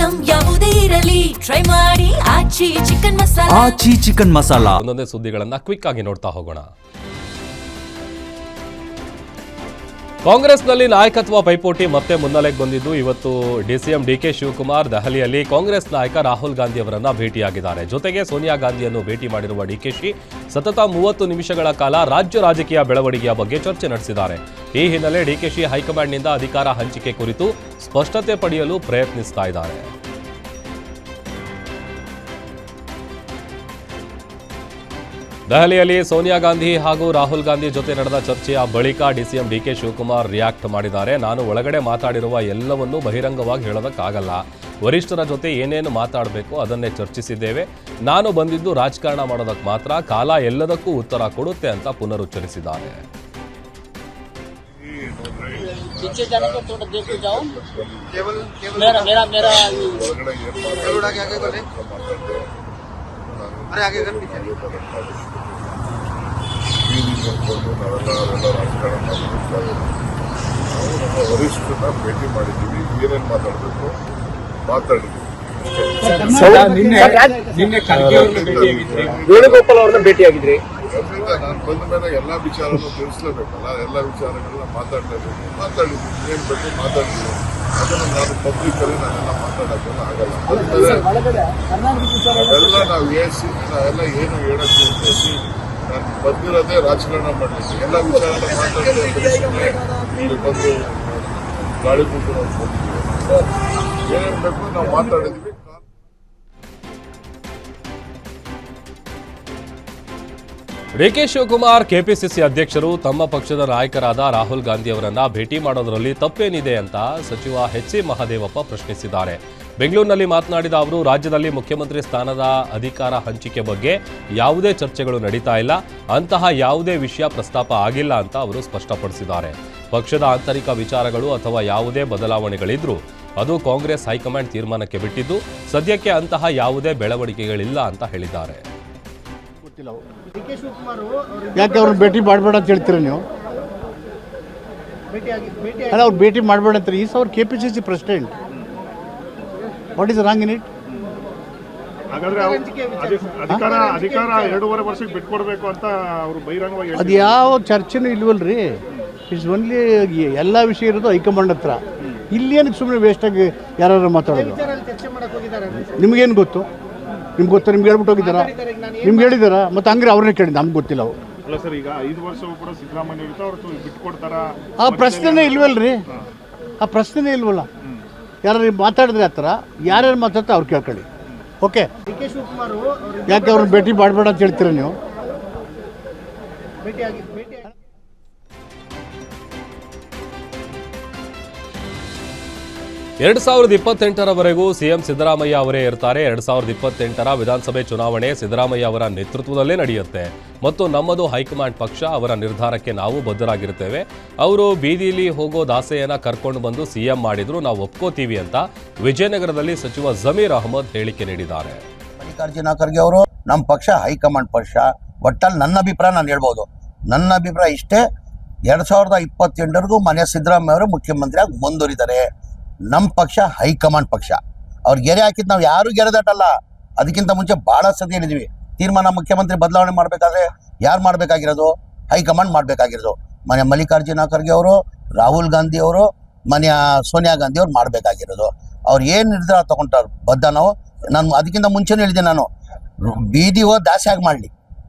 Item ಯಾವುದೇ ಇರಲಿ try ಮಾಡಿ ಆಚಿ ಚಿಕನ್ ಮಸಾಲಾ. ಆಚಿ ಚಿಕನ್ ಮಸಾಲಾ. ಒಂದೊಂದೇ ಸುದ್ದಿಗಳನ್ನ ಕ್ವಿಕ್ ಆಗಿ ನೋಡ್ತಾ ಹೋಗೋಣ. ಕಾಂಗ್ರೆಸ್ನಲ್ಲಿ ನಾಯಕತ್ವ ಪೈಪೋಟಿ ಮತ್ತೆ ಮುನ್ನೆಲೆಗೆ ಬಂದಿದ್ದು ಇವತ್ತು ಡಿಸಿಎಂ ಡಿಕೆ ಶಿವಕುಮಾರ್ ದೆಹಲಿಯಲ್ಲಿ ಕಾಂಗ್ರೆಸ್ ನಾಯಕ ರಾಹುಲ್ ಗಾಂಧಿ ಅವರನ್ನ ಭೇಟಿಯಾಗಿದ್ದಾರೆ. ಜೊತೆಗೆ ಸೋನಿಯಾ ಗಾಂಧಿಯನ್ನು ಭೇಟಿ ಮಾಡಿರುವ ಡಿಕೆಶಿ ಸತತ 30 ನಿಮಿಷಗಳ ಕಾಲ ರಾಜ್ಯ ರಾಜಕೀಯ ಬೆಳವಣಿಗೆಯ ಬಗ್ಗೆ ಚರ್ಚೆ ನಡೆಸಿದ್ದಾರೆ. ಈ ಹಿನ್ನೆಲೆ ಡಿಕೆಶಿ ಹೈಕಮಾಂಡ್ನಿಂದ ಅಧಿಕಾರ ಹಂಚಿಕೆ ಕುರಿತು ಸ್ಪಷ್ಟತೆ ಪಡೆಯಲು ಪ್ರಯತ್ನಿಸ್ತಾ ಇದ್ದಾರೆ. ದೆಹಲಿಯಲ್ಲಿ ಸೋನಿಯಾ ಗಾಂಧಿ ಹಾಗೂ ರಾಹುಲ್ ಗಾಂಧಿ ಜೊತೆ ನಡೆದ ಚರ್ಚೆಯ ಬಳಿಕ ಡಿಸಿಎಂ ಡಿಕೆ ಶಿವಕುಮಾರ್ ರಿಯಾಕ್ಟ್ ಮಾಡಿದ್ದಾರೆ. ನಾನು ಒಳಗಡೆ ಮಾತಾಡಿರುವ ಎಲ್ಲವನ್ನೂ ಬಹಿರಂಗವಾಗಿ ಹೇಳೋದಕ್ಕಾಗಲ್ಲ. ವರಿಷ್ಠರ ಜೊತೆ ಏನೇನು ಮಾತಾಡಬೇಕು ಅದನ್ನೇ ಚರ್ಚಿಸಿದ್ದೇವೆ. ನಾನು ಬಂದಿದ್ದು ರಾಜಕಾರಣ ಮಾಡೋದಕ್ಕೆ ಮಾತ್ರ. ಕಾಲ ಎಲ್ಲದಕ್ಕೂ ಉತ್ತರ ಕೊಡುತ್ತೆ ಅಂತ ಪುನರುಚ್ಚರಿಸಿದ್ದಾರೆ. ವರಿಷ್ಠರನ್ನ ಭೇಟಿ ಮಾಡಿದ್ದೀವಿ. ಏನೇನು ಮಾತಾಡಬೇಕು ಮಾತಾಡಿದ್ವಿ. ವೇಣುಗೋಪಾಲ್ ಅವ್ರನ್ನ ಭೇಟಿಯಾಗಿದ್ರಿ. ನಾನು ಬಂದ ಮೇಲೆ ಎಲ್ಲಾ ವಿಚಾರನೂ ತಿಳಿಸ್ಲೇಬೇಕಲ್ಲ. ಎಲ್ಲ ವಿಚಾರಗಳನ್ನ ಮಾತಾಡಿದ್ವಿ. ಏನ್ ಬೇಕು ಮಾತಾಡಿದ್ವಿ. ಅದನ್ನು ನಾನು ಪಬ್ಲಿಕಲ್ಲಿ ನಾನೆಲ್ಲ ಮಾತಾಡೋಕ್ಕೆಲ್ಲ ಆಗಲ್ಲ. ಅದೆಲ್ಲ ನಾವೆಲ್ಲ ಏನು ಹೇಳಕ್ಕೆ ಉದ್ದೇಶಿ ನಾನು ಬಂದಿರೋದೇ ರಾಜಕಾರಣ ಮಾಡಲಿಕ್ಕೆ. ಎಲ್ಲ ವಿಚಾರನ ಮಾತಾಡಿ ಬಂದು ಗಾಳಿ ಕೂತ್ಕೊಂಡು ಬಂದಿದ್ದೀವಿ. ಏನೇನು ಬೇಕು ನಾವು ಮಾತಾಡಿದ್ವಿ. ಡಿಕೆ ಶಿವಕುಮಾರ್ ಕೆಪಿಸಿಸಿ ಅಧ್ಯಕ್ಷರು ತಮ್ಮ ಪಕ್ಷದ ನಾಯಕರಾದ ರಾಹುಲ್ ಗಾಂಧಿ ಅವರನ್ನ ಭೇಟಿ ಮಾಡೋದರಲ್ಲಿ ತಪ್ಪೇನಿದೆ ಅಂತ ಸಚಿವ ಎಚ್.ಸಿ. ಮಹದೇವಪ್ಪ ಪ್ರಶ್ನಿಸಿದ್ದಾರೆ. ಬೆಂಗಳೂರಿನಲ್ಲಿ ಮಾತನಾಡಿದ ಅವರು, ರಾಜ್ಯದಲ್ಲಿ ಮುಖ್ಯಮಂತ್ರಿ ಸ್ಥಾನದ ಅಧಿಕಾರ ಹಂಚಿಕೆ ಬಗ್ಗೆ ಯಾವುದೇ ಚರ್ಚೆಗಳು ನಡೀತಾ ಇಲ್ಲ, ಅಂತಹ ಯಾವುದೇ ವಿಷಯ ಪ್ರಸ್ತಾಪ ಆಗಿಲ್ಲ ಅಂತ ಅವರು ಸ್ಪಷ್ಟಪಡಿಸಿದ್ದಾರೆ. ಪಕ್ಷದ ಆಂತರಿಕ ವಿಚಾರಗಳು ಅಥವಾ ಯಾವುದೇ ಬದಲಾವಣೆಗಳಿದ್ರೂ ಅದು ಕಾಂಗ್ರೆಸ್ ಹೈಕಮಾಂಡ್ ತೀರ್ಮಾನಕ್ಕೆ ಬಿಟ್ಟಿದ್ದು, ಸದ್ಯಕ್ಕೆ ಅಂತಹ ಯಾವುದೇ ಬೆಳವಣಿಗೆಗಳಿಲ್ಲ ಅಂತ ಹೇಳಿದ್ದಾರೆ. ಯಾಕೆ ಅವ್ರನ್ನ ಭೇಟಿ ಮಾಡಬೇಡ ಅಂತ ಹೇಳ್ತೀರಾ ನೀವು? ಅಲ್ಲ, ಅವ್ರು ಭೇಟಿ ಮಾಡಬೇಡ ಅಂತಾರೆ. ಈಸ್ ಅವ್ರ KPCC president. What is wrong in it? ಹಾಗಾದ್ರೆ ಅಧಿಕಾರ 2.5 ವರ್ಷಕ್ಕೆ ಬಿಟ್ಕೊಡ್ಬೇಕು ಅಂತ ಅವರು ಬಹಿರಂಗವಾಗಿ ಅದು ಯಾವ ಚರ್ಚೆನೂ ಇಲ್ವಲ್ರಿ. ಇಟ್ಸ್ ಓನ್ಲಿ ಎಲ್ಲ ವಿಷಯ ಇರೋದು ಹೈಕಮಾಂಡ್ ಹತ್ರ. ಇಲ್ಲೇನಕ್ಕೆ ಸುಮ್ಮನೆ ವೇಸ್ಟಾಗಿ ಯಾರು ಮಾತಾಡೋದು? ನಿಮ್ಗೇನು ಗೊತ್ತು? ನಿಮ್ಗೆ ಗೊತ್ತಾ? ನಿಮ್ಗೆ ಹೇಳ್ಬಿಟ್ಟು ಹೋಗಿದ್ದಾರಾ? ನಿಮ್ಗೆ ಹೇಳಿದಾರಾ? ಮತ್ತೆ ಹಂಗ್ರೆ ಅವ್ರನ್ನೇ ಕೇಳಿ, ನಮ್ಗೆ ಗೊತ್ತಿಲ್ಲ. ಅವ್ರು ಅಲ್ಲ ಸರ್, ಈಗ 5 ವರ್ಷವೂ ಕೂಡ ಸಿದ್ದರಾಮಯ್ಯ ಇರ್ತಾ ಅವ್ರು ಬಿಟ್ಕೊಡ್ತಾರ? ಆ ಪ್ರಶ್ನೆನೇ ಇಲ್ವಲ್ರಿ. ಆ ಪ್ರಶ್ನೆನೇ ಇಲ್ವಲ್ಲ. ಯಾರು ಮಾತಾಡಿದ್ರೆ ಆ ಥರ ಯಾರ್ಯಾರು ಮಾತಾಡ್ತಾ ಅವ್ರು ಕೇಳ್ಕೊಳ್ಳಿ. ಓಕೆ, ಯಾಕೆ ಅವ್ರನ್ನ ಭೇಟಿ ಮಾಡಬೇಡ ಅಂತ ಹೇಳ್ತೀರಾ ನೀವು? 2028ರವರೆಗೂ ಸಿಎಂ ಸಿದ್ದರಾಮಯ್ಯ ಅವರೇ ಇರ್ತಾರೆ. 2028ರ ವಿಧಾನಸಭೆ ಚುನಾವಣೆ ಸಿದ್ದರಾಮಯ್ಯ ಅವರ ನೇತೃತ್ವದಲ್ಲೇ ನಡೆಯುತ್ತೆ ಮತ್ತು ನಮ್ಮದು ಹೈಕಮಾಂಡ್ ಪಕ್ಷ. ಅವರ ನಿರ್ಧಾರಕ್ಕೆ ನಾವು ಬದ್ಧರಾಗಿರ್ತೇವೆ. ಅವರು ಬೀದಿಲಿ ಹೋಗೋ ದಾಸೆಯನ್ನ ಕರ್ಕೊಂಡು ಬಂದು ಸಿಎಂ ಮಾಡಿದ್ರು, ನಾವು ಒಪ್ಕೋತೀವಿ ಅಂತ ವಿಜಯನಗರದಲ್ಲಿ ಸಚಿವ ಜಮೀರ್ ಅಹಮದ್ ಹೇಳಿಕೆ ನೀಡಿದ್ದಾರೆ. ಮಲ್ಲಿಕಾರ್ಜುನ ಖರ್ಗೆ ಅವರು ನಮ್ಮ ಪಕ್ಷ ಹೈಕಮಾಂಡ್ ಪಕ್ಷ. ಒಟ್ಟಲ್ಲಿ ನನ್ನ ಅಭಿಪ್ರಾಯ ನಾನು ಹೇಳ್ಬೋದು. ನನ್ನ ಅಭಿಪ್ರಾಯ ಇಷ್ಟೇ, 2028ವರೆಗೂ ಮನೆ ಸಿದ್ದರಾಮಯ್ಯ ಅವರು ಮುಖ್ಯಮಂತ್ರಿಯಾಗಿ ಮುಂದುವರಿತಾರೆ. ನಮ್ಮ ಪಕ್ಷ ಹೈಕಮಾಂಡ್ ಪಕ್ಷ. ಅವ್ರು ಗೆರೆ ಹಾಕಿದ್ದು ನಾವು ಯಾರು ಗೆರೆದಾಟಲ್ಲ. ಅದಕ್ಕಿಂತ ಮುಂಚೆ ಭಾಳ ಸತಿ ಹೇಳಿದ್ವಿ, ತೀರ್ಮಾನ ಮುಖ್ಯಮಂತ್ರಿ ಬದಲಾವಣೆ ಮಾಡಬೇಕಾದ್ರೆ ಯಾರು ಮಾಡಬೇಕಾಗಿರೋದು? ಹೈಕಮಾಂಡ್ ಮಾಡಬೇಕಾಗಿರೋದು. ಮನೆ ಮಲ್ಲಿಕಾರ್ಜುನ ಖರ್ಗೆ ಅವರು, ರಾಹುಲ್ ಗಾಂಧಿ ಅವರು, ಮನೆಯ ಸೋನಿಯಾ ಗಾಂಧಿ ಅವ್ರು ಮಾಡಬೇಕಾಗಿರೋದು. ಅವ್ರು ಏನು ನಿರ್ಧಾರ ತಗೊಂತಾರೆ ಬದ್ಧ ನಾವು. ನಾನು ಅದಕ್ಕಿಂತ ಮುಂಚೆನೇ ಹೇಳಿದ್ದೆ, ನಾನು ಬೀದಿ ಹೋಗಿ ದಾಸೆಯಾಗಿ ಮಾಡಲಿ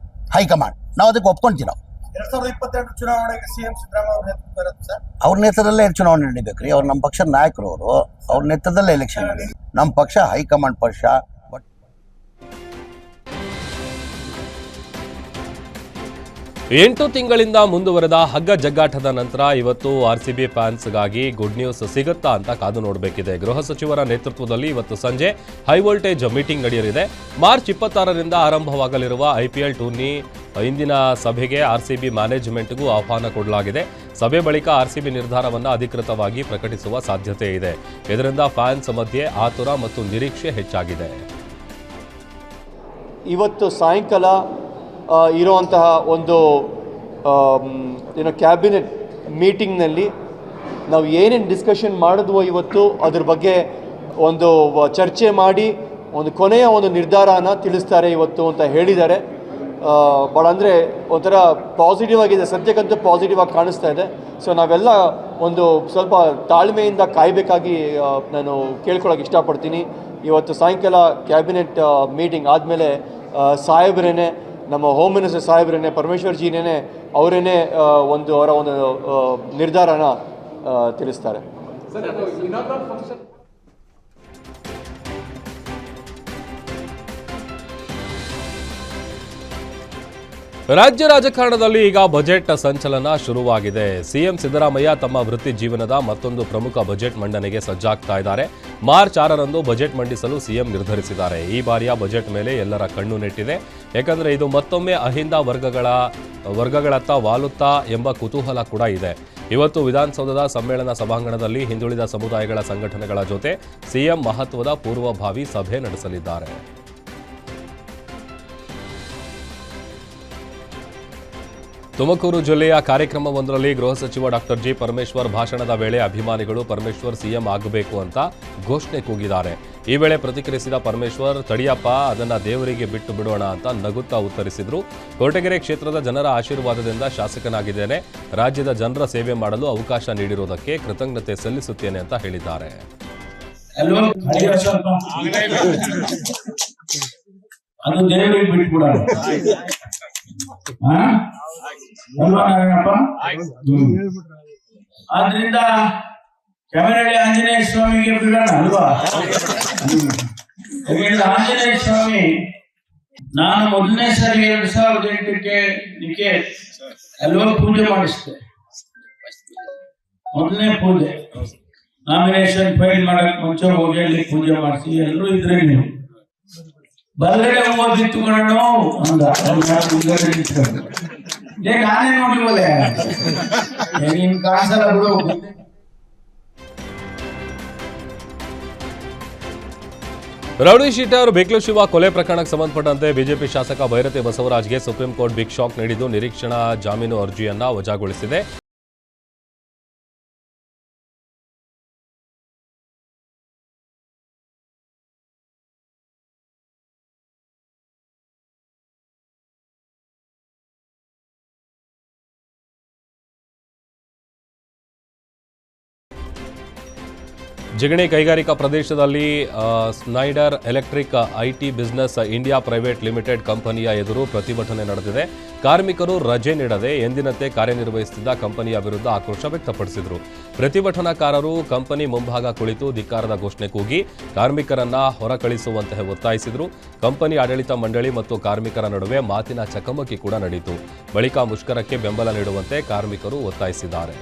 ಹೈಕಮಾಂಡ್. ನಾವು ಅದಕ್ಕೆ ಒಪ್ಕೊಂತೀವಿ. ನಾವು 2022 ಚುನಾವಣೆಗೆ ಸಿಎಂ ಸಿದ್ದರಾಮಯ್ಯ ಅವ್ರ ನೇತೃತ್ವ ಇರುತ್ತೆ ಸರ್. ಅವ್ರ ನೇತೃತ್ವದಲ್ಲೇ ಚುನಾವಣೆ ನಡೀಬೇಕು ರೀ. ಅವ್ರು ನಮ್ಮ ಪಕ್ಷದ ನಾಯಕರು. ಅವ್ರ ನೇತೃತ್ವದಲ್ಲೇ ಎಲೆಕ್ಷನ್ ನಡೀಲಿ. ನಮ್ಮ ಪಕ್ಷ ಹೈಕಮಾಂಡ್ ಪಕ್ಷ. 8 ತಿಂಗಳಿಂದ ಮುಂದುವರೆದ ಹಗ್ಗ ಜಗ್ಗಾಟದ ನಂತರ ಇವತ್ತು ಆರ್ಸಿಬಿ ಫ್ಯಾನ್ಸ್ಗಾಗಿ ಗುಡ್ ನ್ಯೂಸ್ ಸಿಗುತ್ತಾ ಅಂತ ಕಾದು ನೋಡಬೇಕಿದೆ. ಗೃಹ ಸಚಿವರ ನೇತೃತ್ವದಲ್ಲಿ ಇವತ್ತು ಸಂಜೆ ಹೈ ವೋಲ್ಟೇಜ್ ಮೀಟಿಂಗ್ ನಡೆಯಲಿದೆ. ಮಾರ್ಚ್ 26ರಿಂದ ಆರಂಭವಾಗಲಿರುವ ಐಪಿಎಲ್ ಟೂರ್ನಿ ಇಂದಿನ ಸಭೆಗೆ ಆರ್ಸಿಬಿ ಮ್ಯಾನೇಜ್ಮೆಂಟ್ಗೂ ಆಹ್ವಾನ ಕೊಡಲಾಗಿದೆ. ಸಭೆ ಬಳಿಕ ಆರ್ಸಿಬಿ ನಿರ್ಧಾರವನ್ನು ಅಧಿಕೃತವಾಗಿ ಪ್ರಕಟಿಸುವ ಸಾಧ್ಯತೆ ಇದೆ. ಇದರಿಂದ ಫ್ಯಾನ್ಸ್ ಮಧ್ಯೆ ಆತುರ ಮತ್ತು ನಿರೀಕ್ಷೆ ಹೆಚ್ಚಾಗಿದೆ. ಇವತ್ತು ಸಾಯಂಕಾಲ ಇರುವಂತಹ ಒಂದು ಕ್ಯಾಬಿನೆಟ್ ಮೀಟಿಂಗ್ನಲ್ಲಿ ನಾವು ಏನೇನು ಡಿಸ್ಕಷನ್ ಮಾಡಿದ್ವೋ ಇವತ್ತು ಅದ್ರ ಬಗ್ಗೆ ಒಂದು ಚರ್ಚೆ ಮಾಡಿ ಒಂದು ಕೊನೆಯ ಒಂದು ನಿರ್ಧಾರನ ತಿಳಿಸ್ತಾರೆ ಇವತ್ತು ಅಂತ ಹೇಳಿದ್ದಾರೆ. ಭಾಳ ಅಂದರೆ ಒಂಥರ ಪಾಸಿಟಿವ್ ಆಗಿದೆ, ಸದ್ಯಕ್ಕಂತೂ ಪಾಸಿಟಿವ್ ಆಗಿ ಕಾಣಿಸ್ತಾ ಇದೆ. ಸೊ ನಾವೆಲ್ಲ ಒಂದು ಸ್ವಲ್ಪ ತಾಳ್ಮೆಯಿಂದ ಕಾಯಬೇಕಾಗಿ ನಾನು ಕೇಳ್ಕೊಳ್ಳೋಕೆ ಇಷ್ಟಪಡ್ತೀನಿ. ಇವತ್ತು ಸಾಯಂಕಾಲ ಕ್ಯಾಬಿನೆಟ್ ಮೀಟಿಂಗ್ ಆದಮೇಲೆ ಸಾಹೇಬ್ರೇನೆ, ನಮ್ಮ ಹೋಮ್ ಮಿನಿಸ್ಟರ್ ಸಾಹೇಬ್ರೇನೆ, ಪರಮೇಶ್ವರ್ ಜಿನೇ ಅವರೇನೆ ಅವರ ಒಂದು ನಿರ್ಧಾರನ ತಿಳಿಸ್ತಾರೆ. ರಾಜ್ಯ ರಾಜಕಾರಣದಲ್ಲಿ ಈಗ ಬಜೆಟ್ ಸಂಚಲನ ಶುರುವಾಗಿದೆ. ಸಿಎಂ ಸಿದ್ದರಾಮಯ್ಯ ತಮ್ಮ ವೃತ್ತಿ ಜೀವನದ ಮತ್ತೊಂದು ಪ್ರಮುಖ ಬಜೆಟ್ ಮಂಡನೆಗೆ ಸಜ್ಜಾಗ್ತಾ ಇದ್ದಾರೆ. ಮಾರ್ಚ್ 6ರಂದು ಬಜೆಟ್ ಮಂಡಿಸಲು ಸಿಎಂ ನಿರ್ಧರಿಸಿದ್ದಾರೆ. ಈ ಬಾರಿಯ ಬಜೆಟ್ ಮೇಲೆ ಎಲ್ಲರ ಕಣ್ಣು ನೆಟ್ಟಿದೆ. ಯಾಕಂದ್ರೆ ಇದು ಮತ್ತೊಮ್ಮೆ ಅಹಿಂದ ವರ್ಗಗಳತ್ತ ವಾಲುತ್ತಾ ಎಂಬ ಕುತೂಹಲ ಕೂಡ ಇದೆ. ಇವತ್ತು ವಿಧಾನಸೌಧದ ಸಮ್ಮೇಳನ ಸಭಾಂಗಣದಲ್ಲಿ ಹಿಂದುಳಿದ ಸಮುದಾಯಗಳ ಸಂಘಟನೆಗಳ ಜೊತೆ ಸಿಎಂ ಮಹತ್ವದ ಪೂರ್ವಭಾವಿ ಸಭೆ ನಡೆಸಲಿದ್ದಾರೆ. ತುಮಕೂರು ಜಿಲ್ಲೆಯ ಕಾರ್ಯಕ್ರಮವೊಂದರಲ್ಲಿ ಗೃಹ ಸಚಿವ ಡಾಕ್ಟರ್ ಜಿ ಪರಮೇಶ್ವರ್ ಭಾಷಣದ ವೇಳೆ ಅಭಿಮಾನಿಗಳು ಪರಮೇಶ್ವರ್ ಸಿಎಂ ಆಗಬೇಕು ಅಂತ ಘೋಷಣೆ ಕೂಗಿದ್ದಾರೆ. ಈ ವೇಳೆ ಪ್ರತಿಕ್ರಿಯಿಸಿದ ಪರಮೇಶ್ವರ್, ತಡಿಯಪ್ಪ, ಅದನ್ನ ದೇವರಿಗೆ ಬಿಟ್ಟು ಬಿಡೋಣ ಅಂತ ನಗುತ್ತಾ ಉತ್ತರಿಸಿದ್ರು. ಕೊರಟಗೆರೆ ಕ್ಷೇತ್ರದ ಜನರ ಆಶೀರ್ವಾದದಿಂದ ಶಾಸಕನಾಗಿದ್ದೇನೆ. ರಾಜ್ಯದ ಜನರ ಸೇವೆ ಮಾಡಲು ಅವಕಾಶ ನೀಡಿರುವುದಕ್ಕೆ ಕೃತಜ್ಞತೆ ಸಲ್ಲಿಸುತ್ತೇನೆ ಅಂತ ಹೇಳಿದ್ದಾರೆ. ಆದ್ರಿಂದ ಕೆಮರಳ್ಳಿ ಆಂಜನೇಯ ಸ್ವಾಮಿಗೆ ಬಿಡೋಣ ಅಲ್ವಾ? ಆಂಜನೇಯ ಸ್ವಾಮಿ, ನಾನು ಮೊದಲನೇ ಸಾರಿ 2008ಕ್ಕೆ ನಿಕ್ಕೆ ಅಲ್ವಾ ಪೂಜೆ ಮಾಡಿಸಿದೆ. ಮೊದಲನೇ ಪೂಜೆ ನಾಮಿನೇಷನ್ ಫೈಲ್ ಮಾಡಕ್ ಮುಂಚೆ ಹೋಗಿ ಅಲ್ಲಿ ಪೂಜೆ ಮಾಡಿಸಿ ಎಲ್ಲರೂ ಇದ್ರೆ ನೀವು ಬಲ್ಗಡೆ ಹೂವು ಬಿತ್ತುಕೊಂಡು ಅಂದ ನಾನೇ ನೋಡ್ಲಿವಲ್ಲ ನೀನ್ ಕಾಣಿಸಲ್ಲ ಬಿಡು. ರೌಡಿ ಶೀಟರ್ ಬಿಕ್ಲು ಶಿವ ಕೊಲೆ ಪ್ರಕರಣಕ್ಕೆ ಸಂಬಂಧಪಟ್ಟಂತೆ ಬಿಜೆಪಿ ಶಾಸಕ ಭೈರತಿ ಬಸವರಾಜ್ಗೆ ಸುಪ್ರೀಂ ಕೋರ್ಟ್ ಬಿಗ್ ಶಾಕ್ ನೀಡಿದ್ದು ನಿರೀಕ್ಷಣಾ ಜಾಮೀನು ಅರ್ಜಿಯನ್ನ ವಜಾಗೊಳಿಸಿದೆ. ಜಿಗಣಿ ಕೈಗಾರಿಕಾ ಪ್ರದೇಶದಲ್ಲಿ Schneider Electric IT business India private limited ಕಂಪನಿಯ ಎದುರು ಪ್ರತಿಭಟನೆ ನಡೆದಿದೆ. ಕಾರ್ಮಿಕರು ರಜೆ ನೀಡದೆ ಎಂದಿನಂತೆ ಕಾರ್ಯನಿರ್ವಹಿಸುತ್ತಿದ್ದ ಕಂಪನಿಯ ವಿರುದ್ಧ ಆಕ್ರೋಶ ವ್ಯಕ್ತಪಡಿಸಿದರು. ಪ್ರತಿಭಟನಾಕಾರರು ಕಂಪನಿ ಮುಂಭಾಗ ಕುಳಿತು ಧಿಕ್ಕಾರದ ಘೋಷಣೆ ಕೂಗಿ ಕಾರ್ಮಿಕರನ್ನ ಹೊರಕಳಿಸುವಂತೆ ಒತ್ತಾಯಿಸಿದರು. ಕಂಪನಿ ಆಡಳಿತ ಮಂಡಳಿ ಮತ್ತು ಕಾರ್ಮಿಕರ ನಡುವೆ ಮಾತಿನ ಚಕಮಕಿ ಕೂಡ ನಡೆಯಿತು. ಬಳಿಕ ಮುಷ್ಕರಕ್ಕೆ ಬೆಂಬಲ ನೀಡುವಂತೆ ಕಾರ್ಮಿಕರು ಒತ್ತಾಯಿಸಿದ್ದಾರೆ.